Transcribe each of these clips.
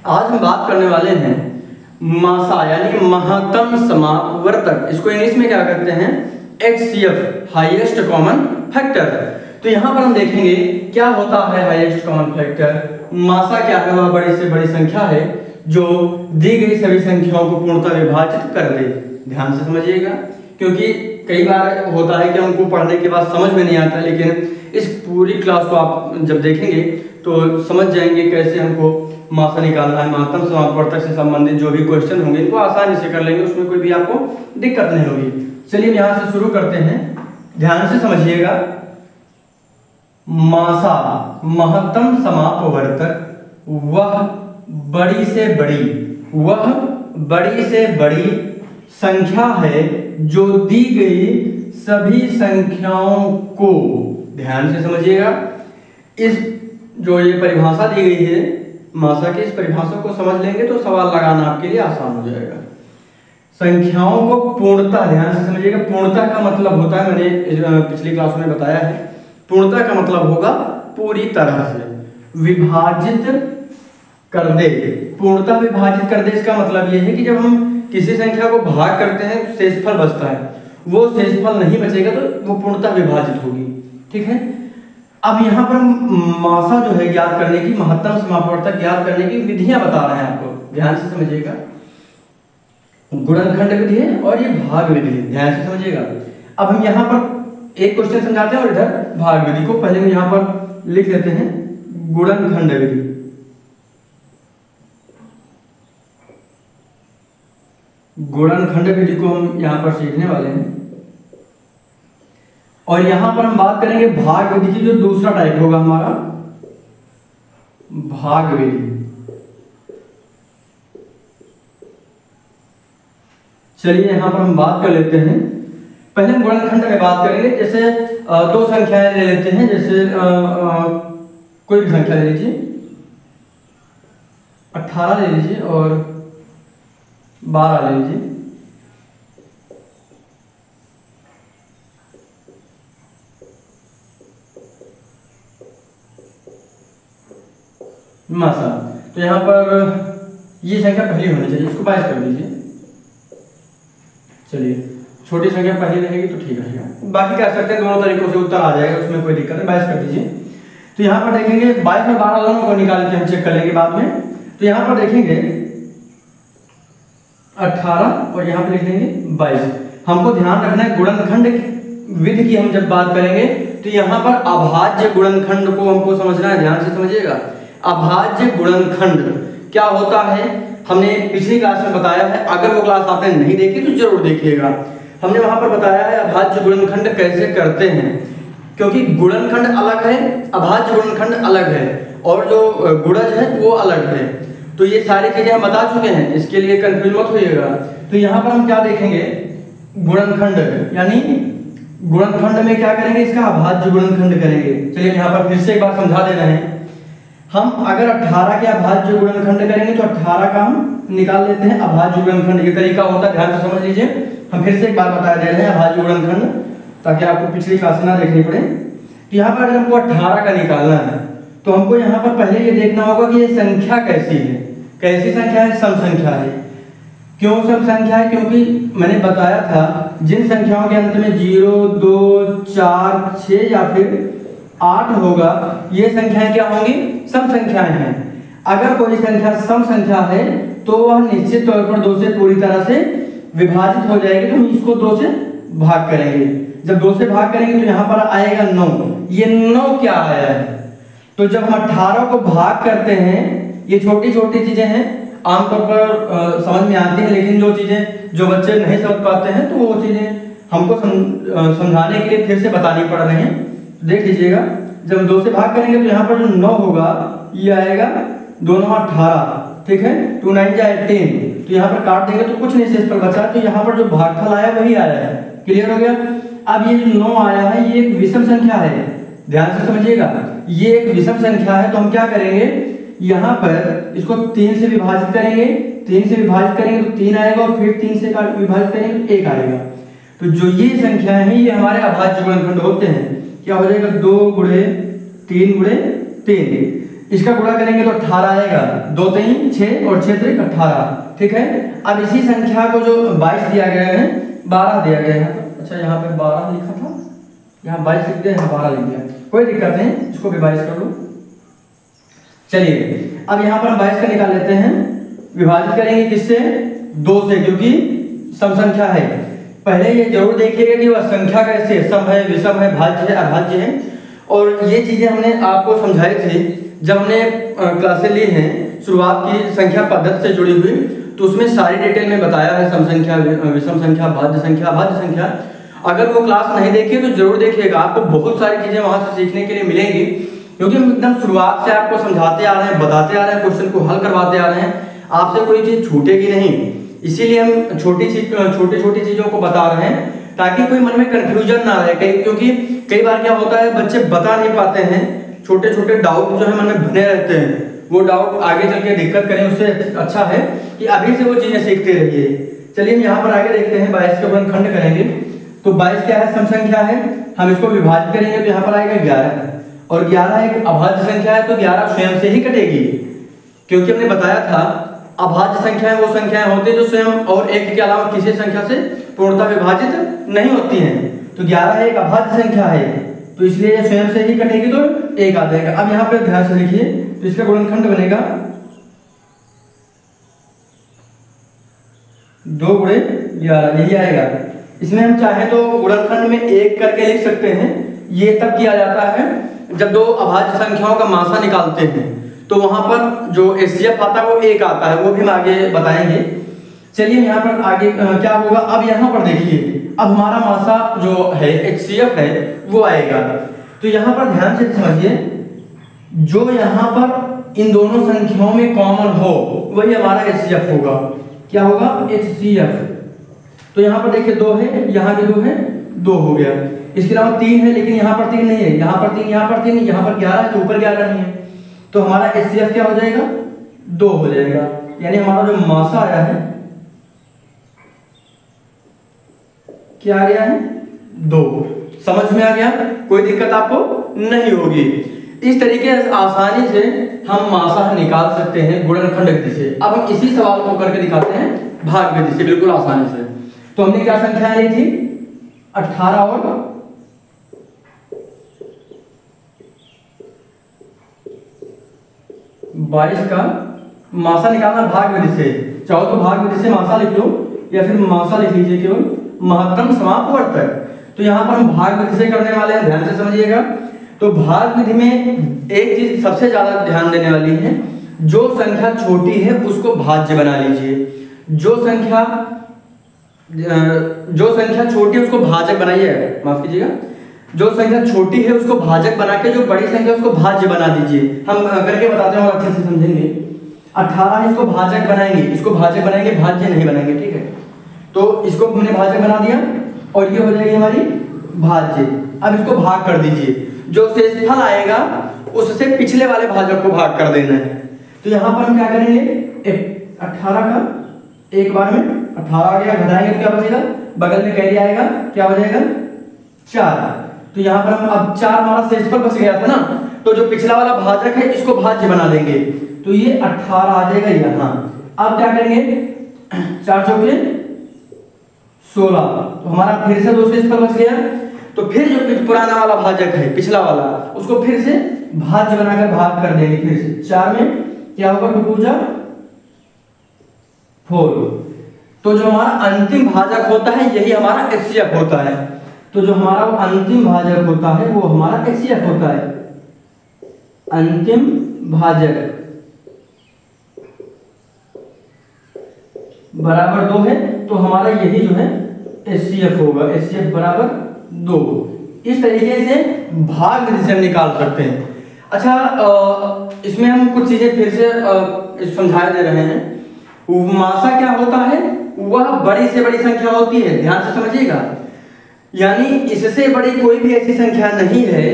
आज हम बात करने वाले हैं मासा यानी महत्तम समापवर्तक। इसको इंग्लिश में क्या कहते हैं? HCF, highest common factor. तो यहाँ पर हम देखेंगे क्या होता है हाईएस्ट कॉमन फैक्टर। मासा क्या है? वह बड़ी से बड़ी संख्या है जो दी गई सभी संख्याओं को पूर्णतः विभाजित कर दे। ध्यान से समझिएगा, क्योंकि कई बार होता है कि हमको पढ़ने के बाद समझ में नहीं आता, लेकिन इस पूरी क्लास को आप जब देखेंगे तो समझ जाएंगे कैसे हमको मासा निकालना है। महत्तम समापवर्तक से संबंधित जो भी क्वेश्चन होंगे इनको आसानी से कर लेंगे, उसमें कोई भी आपको दिक्कत नहीं होगी। चलिए यहाँ से शुरू करते हैं, ध्यान से समझिएगा। मासा महत्तम समापवर्तक वह बड़ी से बड़ी संख्या है जो दी गई सभी संख्याओं को, ध्यान से समझिएगा, इस जो ये परिभाषा दी गई है मासा की, इस परिभाषा को समझ लेंगे तो सवाल लगाना आपके लिए आसान हो जाएगा। संख्याओं को पूर्णतः, ध्यान से समझिएगा, पूर्णतः का मतलब होता है, मैंने पिछली क्लास में बताया है, पूर्णतः का मतलब होगा पूरी तरह से विभाजित कर दे। पूर्णतः विभाजित कर दे, इसका मतलब यह है कि जब हम किसी संख्या को भाग करते हैं शेषफल बचता है, वो शेषफल नहीं बचेगा तो वो पूर्णतः विभाजित होगी। ठीक है, अब यहाँ पर मासा जो है ज्ञात करने की, महत्तम समापवर्तक ज्ञात करने की विधियां बता रहे हैं आपको, ध्यान से समझिएगा। गुणनखंड विधि है और ये भाग विधि है, ध्यान से समझिएगा। अब हम यहाँ पर एक क्वेश्चन समझाते हैं और इधर भाग विधि को पहले हम यहाँ पर लिख लेते हैं। गुणनखंड विधि, गुणनखंड विधि को हम यहाँ पर सीखने वाले हैं और यहाँ पर हम बात करेंगे भाग विधि की, जो दूसरा टाइप होगा हमारा भाग विधि। चलिए यहाँ पर हम बात कर लेते हैं। पहले हम गुणनखंड में बात करेंगे, जैसे दो संख्याएं ले लेते हैं, जैसे कोई भी संख्या ले लीजिए, 18 ले लीजिए और 12 ले लीजिए। मासा, तो यहाँ पर ये संख्या पहली होनी चाहिए, इसको 22 कर दीजिए। चलिए, छोटी संख्या पहली रहेगी तो ठीक रहेगा, बाकी कह सकते हैं दोनों तरीकों से उत्तर आ जाएगा, उसमें कोई दिक्कत नहीं। 22 कर दीजिए। तो यहाँ पर देखेंगे 22 और 12 दोनों को निकाल के हम चेक कर लेंगे बाद में। तो यहाँ पर देखेंगे 18 और यहाँ पे लिख लेंगे 22। हमको ध्यान रखना है गुणनखंड विधि की हम जब बात करेंगे तो यहाँ पर अभाज्य गुणनखंड को हमको समझना है, ध्यान से समझिएगा। अभाज्य गुणनखंड क्या होता है हमने पिछली क्लास में बताया है, अगर वो क्लास आपने नहीं देखी तो जरूर देखिएगा। हमने वहां पर बताया है अभाज्य गुणनखंड कैसे करते हैं, क्योंकि गुणनखंड अलग है, अभाज्य गुणनखंड अलग है और जो गुणज है वो अलग है। तो ये सारी चीजें हम बता चुके हैं, इसके लिए कंफ्यूज मत होइएगा। तो यहाँ पर हम क्या देखेंगे, गुणनखंड, यानी गुणनखंड में क्या करेंगे, इसका अभाज्य गुणनखंड करेंगे। चलिए यहाँ पर फिर से एक बार समझा दे रहे हैं। हम अगर 18 के अभाज्य गुणनखंड करेंगे तो 18 का हम निकाल लेते हैं अभाज्य गुणनखंड। ये तरीका होता है, ध्यान से समझ लीजिए। हम फिर से एक बार बता दे रहे हैं अभाज्य गुणनखंड, ताकि आपको पिछली क्लास ना देखनी पड़े। तो यहाँ पर अगर हमको 18 का निकालना है तो हमको यहाँ पर पहले ये देखना होगा कि ये संख्या कैसी है। कैसी संख्या है? सम संख्या है। क्यों सम संख्या है? क्योंकि मैंने बताया था जिन संख्याओं के अंत में 0, 2, 4, 6 या फिर 8 होगा, ये संख्याएं क्या होंगी? सम संख्याएं हैं। अगर कोई संख्या सम संख्या है तो वह निश्चित तौर पर 2 से पूरी तरह से विभाजित हो जाएगी। तो हम इसको 2 से भाग करेंगे। जब 2 से भाग करेंगे तो यहाँ पर आएगा 9। ये 9 क्या आया है? तो जब हम 18 को भाग करते हैं, ये छोटी छोटी चीजें हैं, आमतौर पर समझ में आती हैं, लेकिन जो चीजें जो बच्चे नहीं समझ पाते हैं तो वो चीजें हमको समझाने के लिए फिर से बतानी पड़ रही हैं। देख लीजिएगा, जब 2 से भाग करेंगे तो यहाँ पर जो 9 होगा ये आएगा 2 9 18, ठीक है, 2 9 जा 18। तो यहाँ पर काट देंगे तो कुछ नहीं शेष पर बचा, तो यहाँ पर जो भागफल आया वही आया है। क्लियर हो गया? अब ये जो 9 आया है ये एक विषम संख्या है, ध्यान से समझिएगा। ये एक विषम संख्या है, तो हम क्या करेंगे, यहाँ पर इसको 3 से विभाजित करेंगे। 3 से विभाजित करेंगे तो 3 आएगा और फिर 3 से विभाजित करेंगे तो 1 आएगा। तो जो ये संख्याएं हैं ये हमारे अभाज्य गुणनखंड होते हैं। क्या हो जाएगा? 2 गुणे 3 गुणे 3। इसका गुणा करेंगे तो 18 आएगा, 2 3 6 और 6 3 18, ठीक है। अब इसी संख्या को जो 22 दिया गया है 12 दिया गया है, अच्छा यहाँ पे 12 लिखा था, यहाँ 22 लिख दिया, यहाँ 12 लिख दिया, कोई दिक्कत नहीं, इसको भी 22 कर लो। चलिए अब यहाँ पर हम 22 का निकाल लेते हैं, विभाजित करेंगे किससे, 2 से, क्योंकि सम संख्या है। पहले ये जरूर देखिएगा कि वह संख्या कैसे, सम है, विषम है, भाज्य है, अभाज्य है, और ये चीजें हमने आपको समझाई थी जब हमने क्लासें ली हैं शुरुआत की संख्या पद्धति से जुड़ी हुई, तो उसमें सारी डिटेल में बताया है, सम संख्या, विषम संख्या, भाज्य संख्या, अभाज्य संख्या। अगर वो क्लास नहीं देखी तो जरूर देखिएगा, आपको बहुत सारी चीजें वहां से सीखने के लिए मिलेंगी, क्योंकि हम एकदम शुरुआत से आपको समझाते आ रहे हैं, बताते आ रहे हैं, क्वेश्चन को हल करवाते आ रहे हैं, आपसे कोई चीज छूटेगी नहीं। इसीलिए हम छोटी छोटी चीजों को बता रहे हैं ताकि कोई मन में कंफ्यूजन ना रहे, क्योंकि कई बार क्या होता है बच्चे बता नहीं पाते हैं, छोटे छोटे डाउट जो है मन में बने रहते हैं, वो डाउट आगे चल के दिक्कत करें, उससे अच्छा है कि अभी से वो चीजें सीखते रहिए। चलिए हम यहाँ पर आगे देखते हैं, 22 का गुणनखंड करेंगे तो 22 क्या है, सम संख्या है, हम इसको विभाजित करेंगे तो यहाँ पर आएगा 11, और 11 एक अभाज्य संख्या है, तो 11 स्वयं से ही कटेगी, क्योंकि हमने बताया था अभाज्य संख्याएं वो संख्याएं होती हैं जो स्वयं और एक के अलावा किसी संख्या से पूर्णतः विभाजित नहीं होती हैं, तो 11 एक अभाज्य संख्या है, तो इसलिए ये स्वयं से ही कटेगी तो 1 आ जाएगा। अब यहाँ पे ध्यान से लिखिए, तो इसका गुणनखंड बनेगा 2 गुणे 11, यही आएगा। इसमें हम चाहे तो गुणनखंड में 1 करके लिख सकते हैं, ये तब किया जाता है जब 2 अभाज्य संख्याओं का मासा निकालते हैं, तो वहां पर जो HCF आता है वो 1 आता है, वो भी हम आगे बताएंगे। चलिए यहाँ पर आगे क्या होगा, अब यहाँ पर देखिए, अब हमारा मासा जो है HCF है वो आएगा, तो यहाँ पर ध्यान से समझिए, जो यहाँ पर इन दोनों संख्याओं में कॉमन हो वही हमारा HCF होगा। क्या होगा, HCF। तो यहाँ पर देखिए 2 है, यहाँ भी 2 है, 2 हो गया। इसके अलावा 3 है, लेकिन यहाँ पर 3 नहीं है, यहाँ पर 3, यहाँ पर 3, यहाँ पर 11 है, तो ऊपर 11 नहीं है, तो हमारा HCF क्या हो जाएगा, 2 हो जाएगा। यानी हमारा जो मासा आया है क्या आ गया है, 2। समझ में आ गया, कोई दिक्कत आपको नहीं होगी। इस तरीके से आसानी से हम मासा निकाल सकते हैं गुणनखंड विधि से। अब हम इसी सवाल को करके दिखाते हैं भाग विधि से, बिल्कुल आसानी से। तो हमने क्या संख्या ली थी, 18 और 22 का मासा निकालना भाग विधि से। चाहो तो भाग विधि से मासा लिख लो, या फिर मासा लिख लीजिए केवल, महत्तम समापवर्तक। तो यहाँ पर हम भाग विधि से करने वाले हैं, ध्यान से समझिएगा। तो भाग विधि में एक चीज सबसे ज्यादा ध्यान देने वाली है, जो संख्या छोटी है उसको भाज्य बना लीजिए, जो संख्या छोटी है उसको भाजक बनाइए, माफ कीजिएगा, जो संख्या छोटी है उसको भाजक बना के जो बड़ी संख्या उसको भाज्य बना दीजिए। हम करके बताते हैं और अच्छे से समझेंगे। 18 है, इसको भाजक बनाएंगे, इसको भाजक बनाएंगे, भाज्य नहीं बनाएंगे, ठीक है। तो इसको हमने भाजक बना दिया और ये हो जाएगी हमारी भाज्य। अब इसको भाग कर दीजिए, जो शेषफल आएगा उससे पिछले वाले भाजक को भाग कर देना है। तो यहाँ पर हम क्या करेंगे, 18 का एक बार में 18 आ गया, घटाएंगे तो क्या बचेगा, बगल में कैरी आएगा, क्या हो जाएगा 4। तो यहाँ पर हम अब 4 हमारा शेषफल बच गया था ना, तो जो पिछला वाला भाजक है इसको भाज्य बना देंगे, तो ये 18 आ जाएगा यहाँ। अब क्या करेंगे, 4 चौके 16, तो हमारा फिर से 2 शेषफल बच गया। तो फिर जो पुराना वाला भाजक है पिछला वाला, उसको फिर से भाज्य बनाकर भाग कर देंगे। फिर से 4 में क्या होगा, 2 2 जा 4। तो जो हमारा अंतिम भाजक होता है यही हमारा HCF होता है। तो जो हमारा अंतिम भाजक होता है वो हमारा HCF होता है, अंतिम भाजक बराबर 2 है, तो हमारा यही जो है HCF होगा, HCF बराबर 2। इस तरीके से भाग विधि से हम निकाल सकते हैं। अच्छा, इसमें हम कुछ चीजें फिर से समझा दे रहे हैं। मासा क्या होता है, वह बड़ी से बड़ी संख्या होती है, ध्यान से समझिएगा। यानी इससे बड़ी कोई भी ऐसी संख्या नहीं है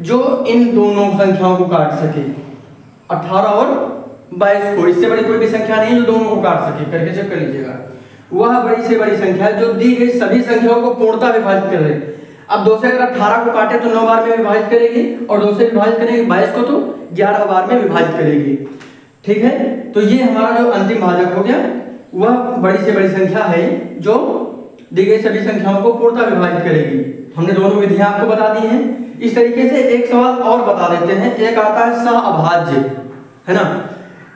जो इन दोनों संख्याओं को काट सके, 18 और 22 को। इससे बड़ी कोई भी संख्या नहीं है जो दोनों को काट सके, करके चेक कर लीजिएगा। वह बड़ी से बड़ी संख्या जो दी गई सभी संख्याओं को पूर्णतः विभाजित कर रहे। अब 2 से अगर 18 को काटे तो 9 बार में विभाजित करेगी, और 2 से विभाजित करेगी 22 को तो 11 बार में विभाजित करेगी। ठीक है, तो ये हमारा जो अंतिम भाजक हो गया वह बड़ी से बड़ी संख्या है जो दी गई सभी संख्याओं को पूर्णतः विभाजित करेगी। हमने दोनों विधियां आपको बता दी हैं। इस तरीके से एक सवाल और बता देते हैं, एक आता है सह अभाज्य, है ना।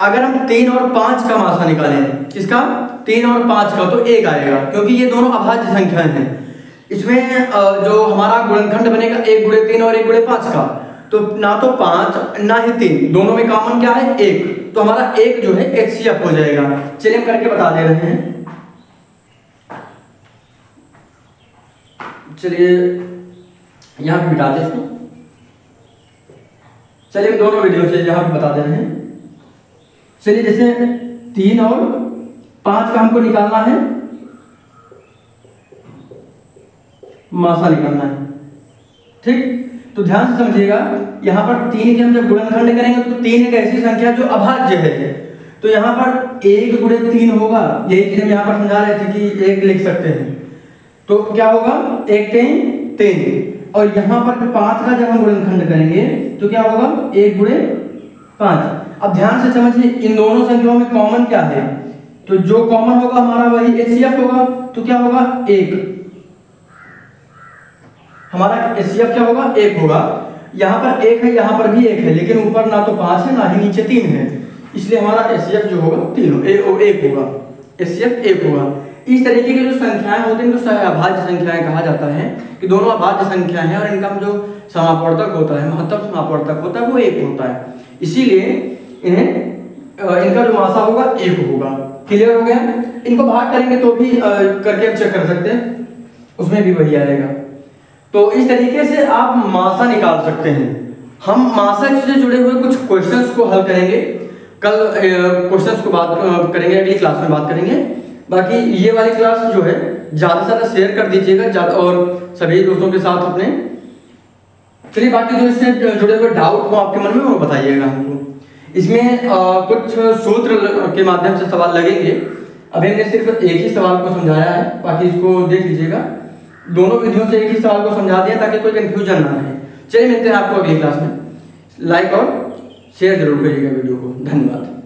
अगर हम 3 और 5 का मासा निकालें, किसका 3 और 5 का, तो 1 आएगा, क्योंकि ये दोनों अभाज्य संख्याएं हैं। इसमें जो हमारा गुणनखंड बनेगा 1 गुणे 3 और 1 गुणे 5 का, तो ना तो 5 ना ही 3, दोनों में कॉमन क्या है 1, तो हमारा 1 जो है HCF हो जाएगा। चलिए हम करके बता दे रहे हैं। चलिए यहाँ पे बिठा दे इसको। चलिए हम दोनों वीडियो से यहाँ पे बता दे रहे हैं। चलिए जैसे 3 और 5 का हमको निकालना है, मासा निकालना है। ठीक, तो ध्यान से समझिएगा, यहाँ पर 3 के हम जब गुणनखंड करेंगे तो 3 एक ऐसी संख्या जो अभाज्य है, तो यहाँ पर 1 गुणे 3 होगा। यही चीज हम यहाँ पर समझा रहे थे कि 1 लिख सकते हैं, तो क्या होगा 1 3 3, और यहाँ पर 5 का जब हम गुणनखंड करेंगे तो क्या होगा 1 गुणे 5। अब ध्यान से समझिए, इन दोनों संख्याओं में कॉमन क्या है, तो जो कॉमन होगा हमारा वही HCF होगा, तो क्या होगा 1, हमारा HCF क्या होगा 1 होगा। यहाँ पर 1 है, यहाँ पर भी 1 है, लेकिन ऊपर ना तो 5 है ना ही नीचे 3 है, इसलिए हमारा HCF जो होगा 1 होगा, HCF 1 होगा। इस तरीके की जो संख्याएं होती हैं तो सहअभाज्य संख्याएं कहा जाता है, कि दोनों अभाज्य संख्याएं हैं और इनका जो समापवर्तक होता है, महत्तम समापवर्तक होता है वो 1 होता है, इसीलिए इनका जो मासा होगा 1 होगा। क्लियर हो गया। इनको भाग करेंगे तो भी करके आप चेक कर सकते हैं, उसमें भी वही आएगा। तो इस तरीके से आप मासा निकाल सकते हैं। हम मासा से जुड़े हुए कुछ क्वेश्चंस को हल करेंगे, कल क्वेश्चंस को बात करेंगे, अगली क्लास में बात करेंगे। बाकी ये वाली क्लास जो है ज़्यादा से ज़्यादा शेयर कर दीजिएगा और सभी दोस्तों के साथ अपने। चलिए बाकी जो इससे जुड़े हुए डाउट हो आपके मन में वो बताइएगा हमको। इसमें कुछ सूत्र के माध्यम से सवाल लगेंगे। अभी हमने सिर्फ एक ही सवाल को समझाया है, बाकी इसको देख लीजिएगा। दोनों विधियों से एक ही सवाल को समझा दिया ताकि कोई कंफ्यूजन ना रहे। चलिए मिलते हैं आपको अगली क्लास में। लाइक और शेयर जरूर करिएगा वीडियो को। धन्यवाद।